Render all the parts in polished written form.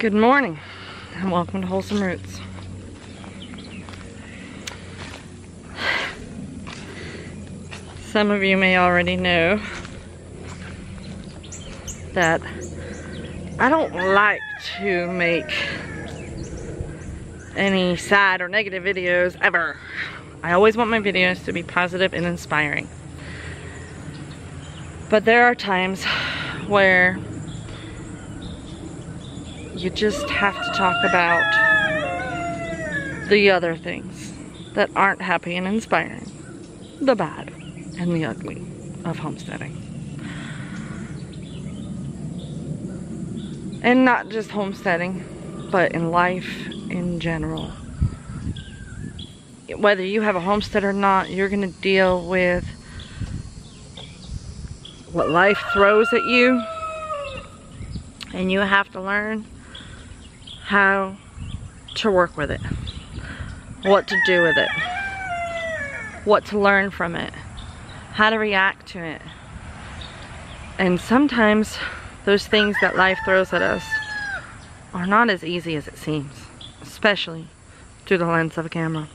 Good morning and welcome to Wholesome Roots. Some of you may already know that I don't like to make any sad or negative videos ever. I always want my videos to be positive and inspiring. But there are times where you just have to talk about the other things that aren't happy and inspiring. The bad and the ugly of homesteading. And not just homesteading, but in life in general. Whether you have a homestead or not, you're gonna deal with what life throws at you, and you have to learn how to work with it, what to do with it, what to learn from it, how to react to it. And sometimes those things that life throws at us are not as easy as it seems, especially through the lens of a camera.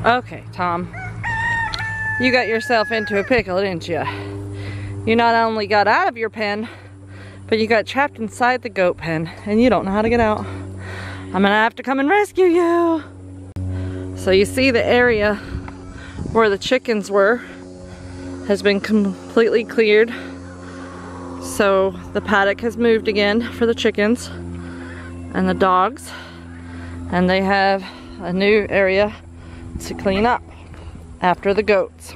Okay, Tom. You got yourself into a pickle, didn't you? You not only got out of your pen, but you got trapped inside the goat pen, and you don't know how to get out. I'm gonna have to come and rescue you. So you see the area where the chickens were has been completely cleared. So the paddock has moved again for the chickens and the dogs, and they have a new area to clean up after the goats.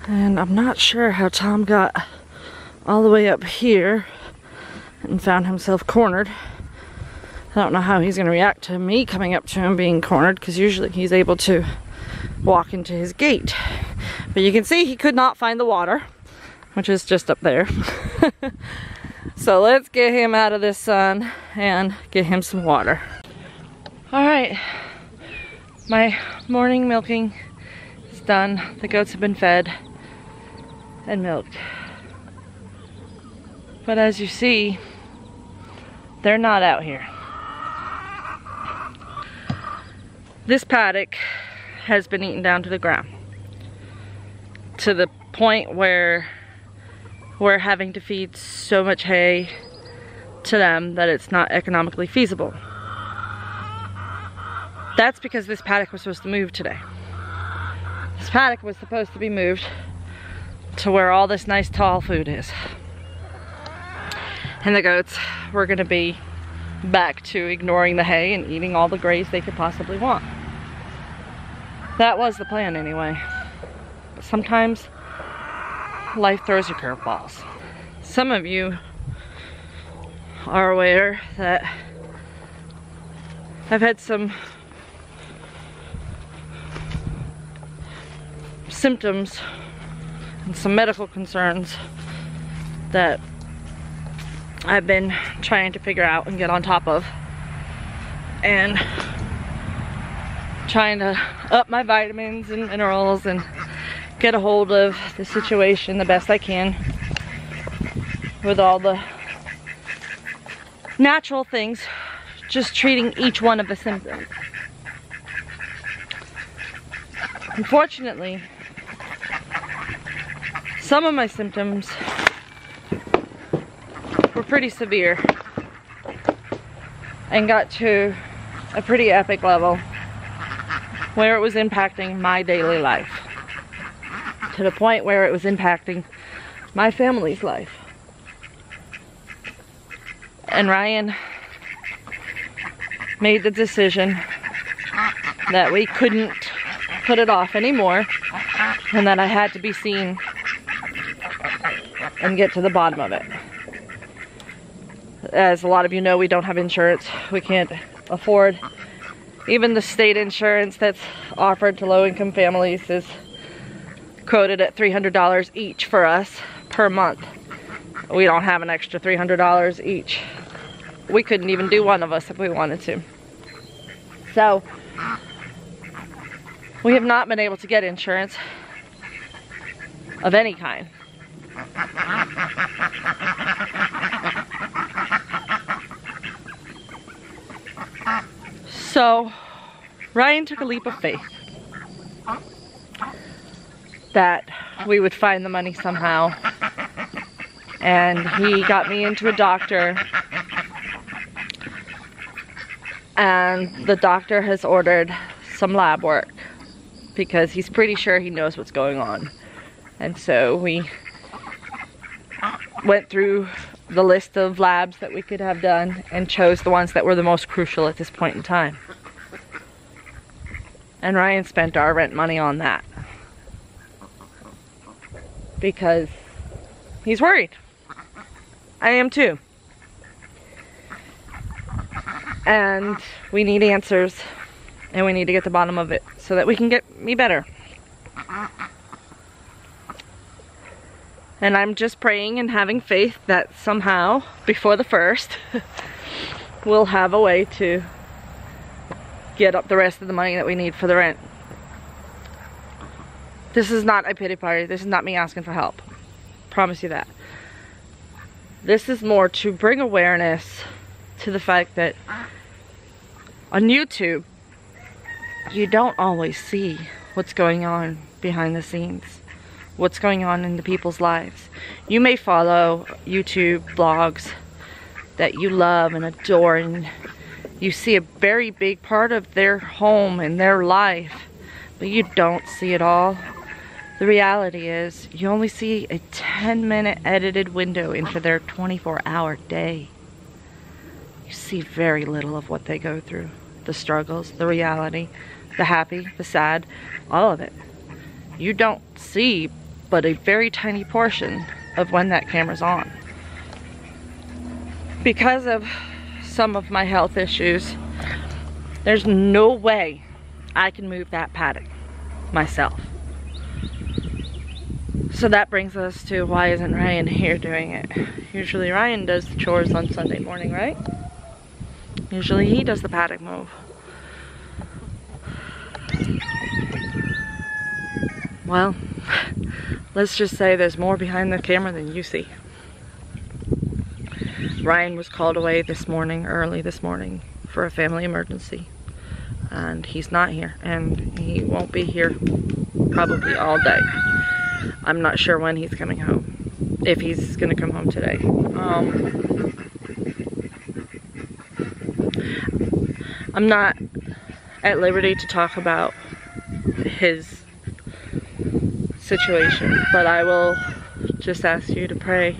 And I'm not sure how Tom got all the way up here and found himself cornered. I don't know how he's gonna react to me coming up to him being cornered, because usually he's able to walk into his gate. But you can see he could not find the water, which is just up there. So let's get him out of this sun and get him some water. All right, my morning milking is done. The goats have been fed and milked. But as you see, they're not out here. This paddock has been eaten down to the ground, to the point where we're having to feed so much hay to them that it's not economically feasible. That's because this paddock was supposed to move today. This paddock was supposed to be moved to where all this nice tall food is. And the goats were gonna be back to ignoring the hay and eating all the graze they could possibly want. That was the plan anyway. But sometimes life throws you curveballs. Some of you are aware that I've had some symptoms and some medical concerns that I've been trying to figure out and get on top of, and trying to up my vitamins and minerals and get a hold of the situation the best I can with all the natural things, just treating each one of the symptoms. Unfortunately, some of my symptoms were pretty severe and got to a pretty epic level where it was impacting my daily life, to the point where it was impacting my family's life. And Ryan made the decision that we couldn't put it off anymore, and that I had to be seen and get to the bottom of it. As a lot of you know, we don't have insurance. We can't afford even the state insurance that's offered to low-income families is quoted at $300 each for us per month. We don't have an extra $300 each. We couldn't even do one of us if we wanted to. So We have not been able to get insurance of any kind. So Ryan took a leap of faith that we would find the money somehow, and he got me into a doctor, and the doctor has ordered some lab work because he's pretty sure he knows what's going on. And so we went through the list of labs that we could have done and chose the ones that were the most crucial at this point in time. And Ryan spent our rent money on that because he's worried. I am too. And we need answers, and we need to get to the bottom of it so that we can get me better. And I'm just praying and having faith that somehow, before the 1st, we'll have a way to get up the rest of the money that we need for the rent. This is not a pity party. This is not me asking for help. Promise you that. This is more to bring awareness to the fact that on YouTube, you don't always see what's going on behind the scenes. What's going on in the people's lives. You may follow YouTube blogs that you love and adore, and you see a very big part of their home and their life, but you don't see it all. The reality is you only see a 10-minute edited window into their 24-hour day. You see very little of what they go through. The struggles, the reality, the happy, the sad, all of it. You don't see but a very tiny portion of when that camera's on. Because of some of my health issues, there's no way I can move that paddock myself. So that brings us to, why isn't Ryan here doing it? Usually Ryan does the chores on Sunday morning, right? Usually he does the paddock move. Well, let's just say there's more behind the camera than you see. Ryan was called away this morning, early this morning, for a family emergency. And he's not here, and he won't be here probably all day. I'm not sure when he's coming home, if he's gonna come home today. I'm not at liberty to talk about his situation, but I will just ask you to pray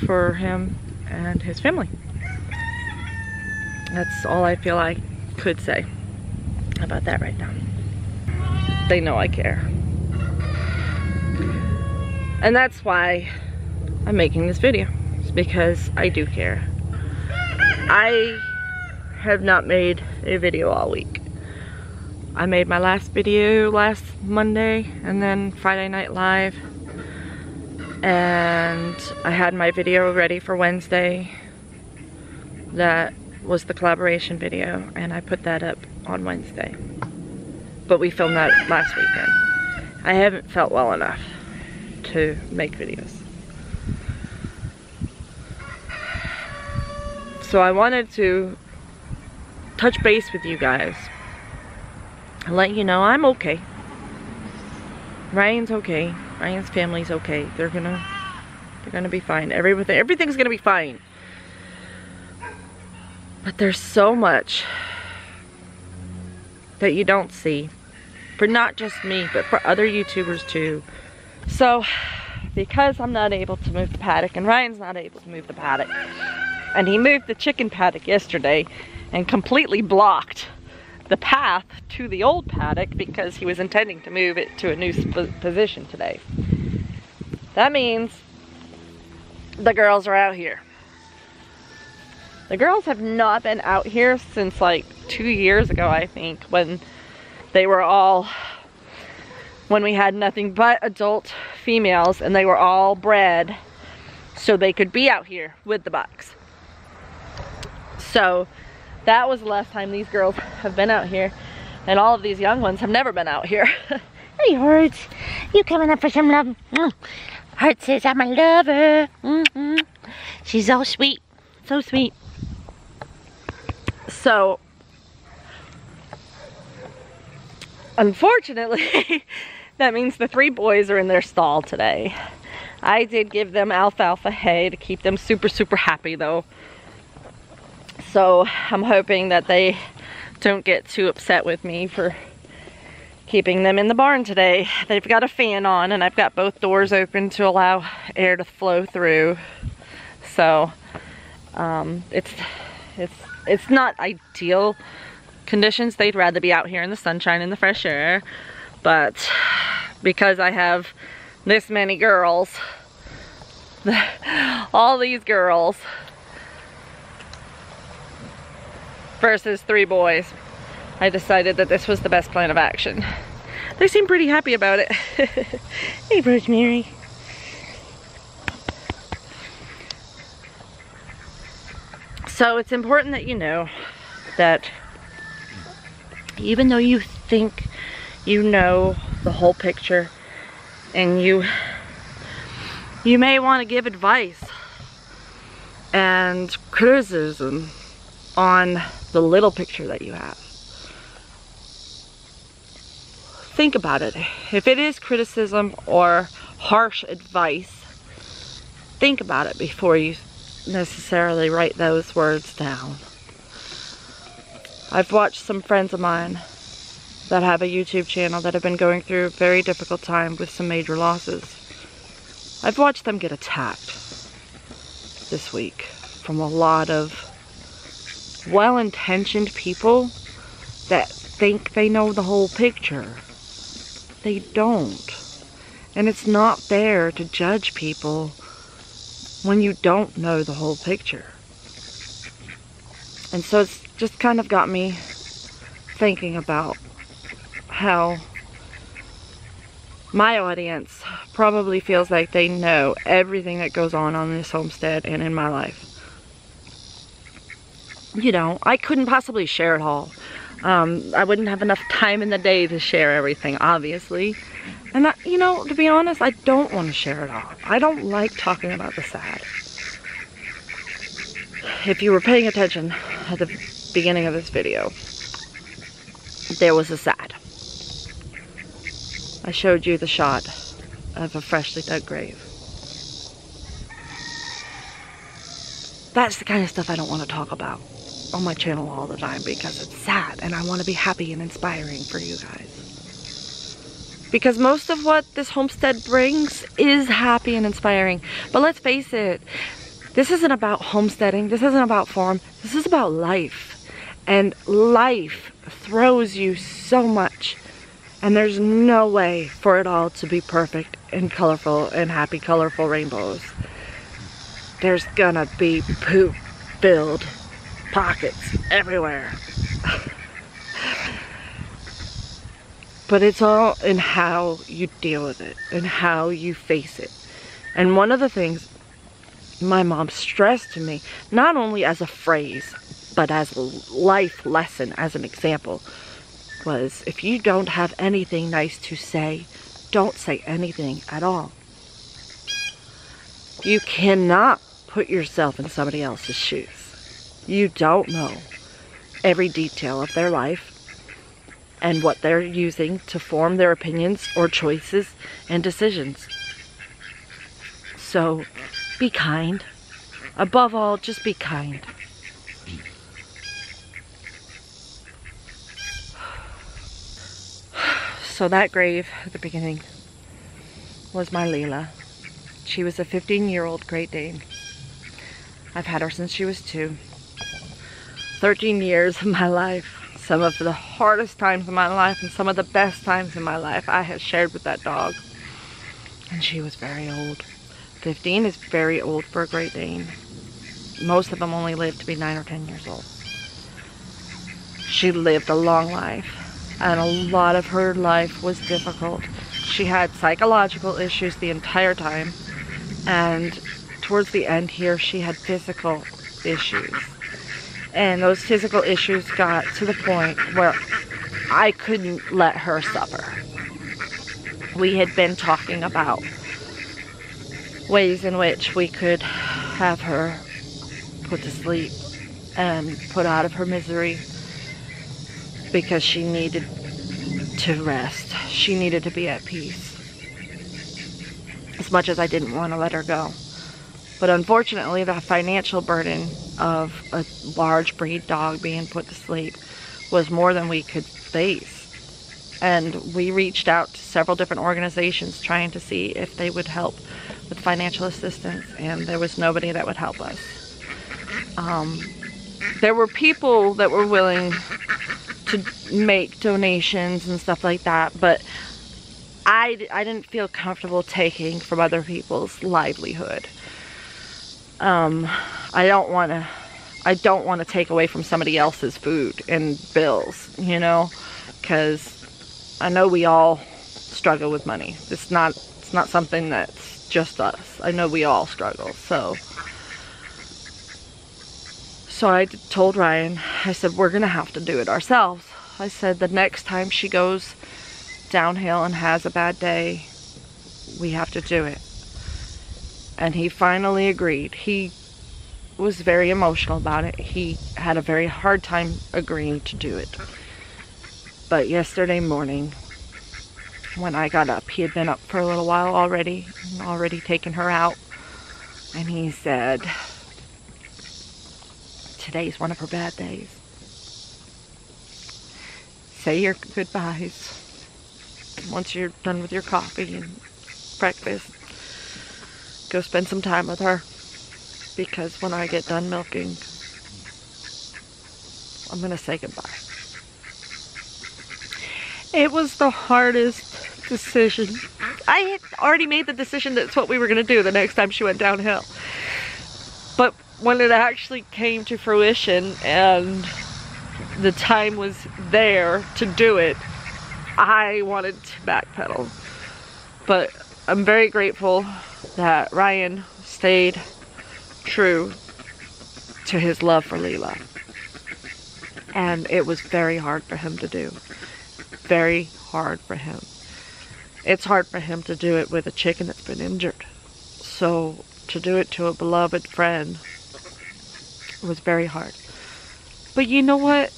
for him and his family. That's all I feel I could say about that right now. They know I care. And that's why I'm making this video. It's because I do care. I have not made a video all week. I made my last video last Monday and then Friday Night Live, and I had my video ready for Wednesday. That was the collaboration video, and I put that up on Wednesday, but we filmed that last weekend. I haven't felt well enough to make videos, so I wanted to touch base with you guys and let you know I'm okay. Ryan's okay. Ryan's family's okay. They're gonna be fine. Everything's gonna be fine. But there's so much that you don't see, for not just me, but for other YouTubers too. So, because I'm not able to move the paddock, and Ryan's not able to move the paddock, and he moved the chicken paddock yesterday and completely blocked the path to the old paddock because he was intending to move it to a new position today. That means the girls are out here. The girls have not been out here since like 2 years ago, I think, when they were all, when we had nothing but adult females and they were all bred so they could be out here with the bucks. So that was the last time these girls have been out here. And all of these young ones have never been out here. Hey, Rhodes, you coming up for some love? Heart says I'm a lover. She's all sweet, so sweet. So, unfortunately, that means the 3 boys are in their stall today. I did give them alfalfa hay to keep them super, super happy though. So I'm hoping that they don't get too upset with me for keeping them in the barn today. They've got a fan on and I've got both doors open to allow air to flow through. So it's not ideal conditions. They'd rather be out here in the sunshine and the fresh air, but because I have this many girls, all these girls versus 3 boys, I decided that this was the best plan of action. They seem pretty happy about it. Hey, Rosemary. So it's important that you know that even though you think you know the whole picture and you may want to give advice and criticism on the little picture that you have, think about it. If it is criticism or harsh advice, think about it before you necessarily write those words down. I've watched some friends of mine that have a YouTube channel that have been going through a very difficult time with some major losses. I've watched them get attacked this week from a lot of well-intentioned people that think they know the whole picture. They don't. And it's not fair to judge people when you don't know the whole picture. And so it's just kind of got me thinking about how my audience probably feels like they know everything that goes on this homestead and in my life. You know, I couldn't possibly share it all. I wouldn't have enough time in the day to share everything, obviously. And you know, to be honest, I don't want to share it all. I don't like talking about the sad. If you were paying attention at the beginning of this video, there was a sad. I showed you the shot of a freshly dug grave. That's the kind of stuff I don't want to talk about on my channel all the time because it's sad and I want to be happy and inspiring for you guys. Because most of what this homestead brings is happy and inspiring. But let's face it, this isn't about homesteading, this isn't about farm, this is about life. And life throws you so much. And there's no way for it all to be perfect and colorful and happy, colorful rainbows. There's gonna be poop-filled pockets everywhere. But it's all in how you deal with it and how you face it. And one of the things my mom stressed to me, not only as a phrase, but as a life lesson, as an example, was if you don't have anything nice to say, don't say anything at all. You cannot put yourself in somebody else's shoes. You don't know every detail of their life and what they're using to form their opinions or choices and decisions. So be kind. Above all, just be kind. So that grave at the beginning was my Leela. She was a 15-year-old Great Dane. I've had her since she was 2. 13 years of my life. Some of the hardest times in my life and some of the best times in my life I have shared with that dog. And she was very old. 15 is very old for a Great Dane. Most of them only live to be 9 or 10 years old. She lived a long life. And a lot of her life was difficult. She had psychological issues the entire time. And towards the end here, she had physical issues. And those physical issues got to the point where I couldn't let her suffer. We had been talking about ways in which we could have her put to sleep and put out of her misery, because she needed to rest. She needed to be at peace. As much as I didn't want to let her go. But unfortunately, the financial burden of a large breed dog being put to sleep was more than we could face. And we reached out to several different organizations trying to see if they would help with financial assistance, and there was nobody that would help us. There were people that were willing to make donations and stuff like that, but I didn't feel comfortable taking from other people's livelihood. I don't want to take away from somebody else's food and bills, you know, because I know we all struggle with money. It's not something that's just us. I know we all struggle. So I told Ryan, I said, we're gonna have to do it ourselves. I said, the next time she goes downhill and has a bad day, we have to do it. And he finally agreed. He was very emotional about it. He had a very hard time agreeing to do it. But yesterday morning, when I got up, he had been up for a little while already taken her out. And he said, today's one of her bad days. Say your goodbyes once you're done with your coffee and breakfast. Go spend some time with her, because when I get done milking, I'm gonna say goodbye. It was the hardest decision. I had already made the decision that's what we were gonna do the next time she went downhill. But when it actually came to fruition and the time was there to do it, I wanted to backpedal. But I'm very grateful that Ryan stayed true to his love for Leela. And it was very hard for him to do. Very hard for him. It's hard for him to do it with a chicken that's been injured. So to do it to a beloved friend was very hard. But you know what?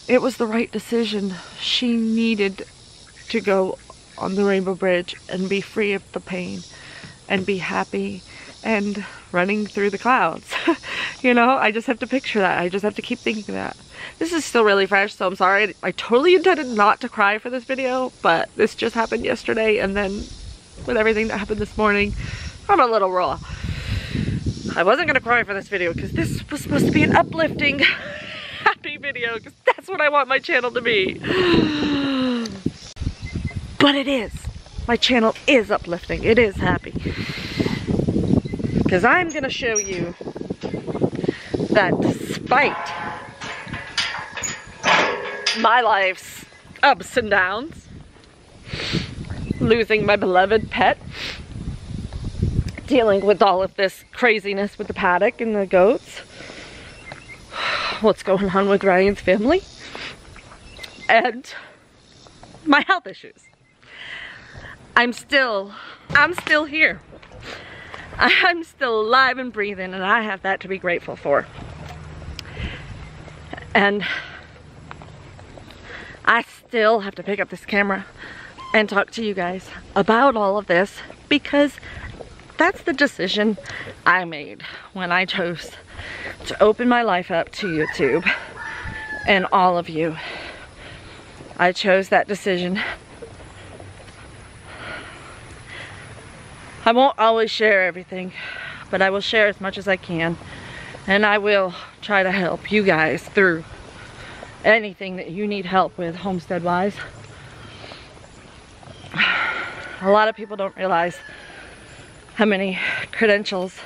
It was the right decision. She needed to go on the Rainbow Bridge and be free of the pain and be happy and running through the clouds. You know, I just have to picture that. I just have to keep thinking that. This is still really fresh, so I'm sorry. I totally intended not to cry for this video, but this just happened yesterday, and then with everything that happened this morning, I'm a little raw. I wasn't gonna cry for this video because this was supposed to be an uplifting, happy video, because that's what I want my channel to be. But it is. My channel is uplifting. It is happy. Because I'm gonna show you that despite my life's ups and downs, losing my beloved pet, dealing with all of this craziness with the paddock and the goats, what's going on with Ryan's family, and my health issues, I'm still here. I'm still alive and breathing, and I have that to be grateful for. And I still have to pick up this camera and talk to you guys about all of this, because that's the decision I made when I chose to open my life up to YouTube and all of you. I chose that decision. I won't always share everything, but I will share as much as I can, and I will try to help you guys through anything that you need help with homestead wise. A lot of people don't realize how many credentials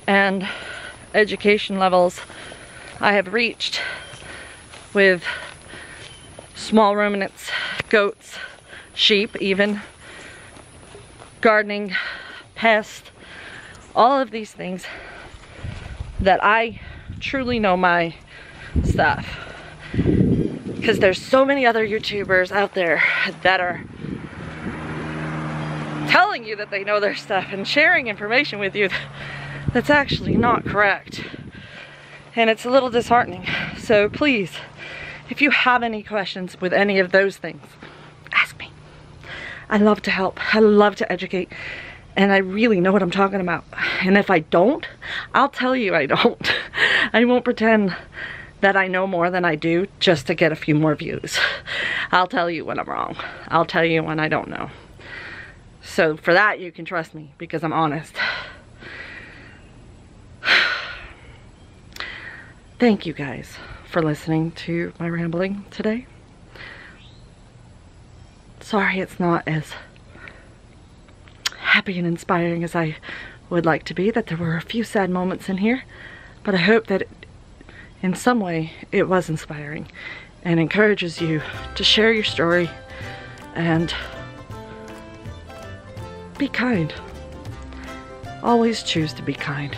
and education levels I have reached with small ruminants, goats, sheep even, gardening, pest, all of these things, that I truly know my stuff. because there's so many other YouTubers out there that are telling you that they know their stuff and sharing information with you that's actually not correct. And it's a little disheartening. So please, if you have any questions with any of those things, ask me. I love to help. I love to educate. And I really know what I'm talking about. And if I don't, I'll tell you I don't. I won't pretend that I know more than I do just to get a few more views. I'll tell you when I'm wrong. I'll tell you when I don't know. So for that, you can trust me because I'm honest. Thank you guys for listening to my rambling today. Sorry it's not as happy and inspiring as I would like to be, that there were a few sad moments in here, but I hope that in some way it was inspiring and encourages you to share your story and be kind. Always choose to be kind.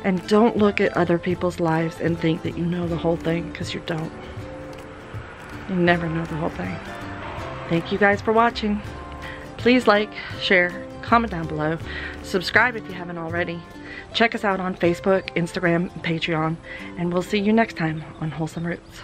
And don't look at other people's lives and think that you know the whole thing, because you don't. You never know the whole thing. Thank you guys for watching. Please like, share, comment down below. Subscribe if you haven't already. Check us out on Facebook, Instagram, and Patreon. And we'll see you next time on Wholesome Roots.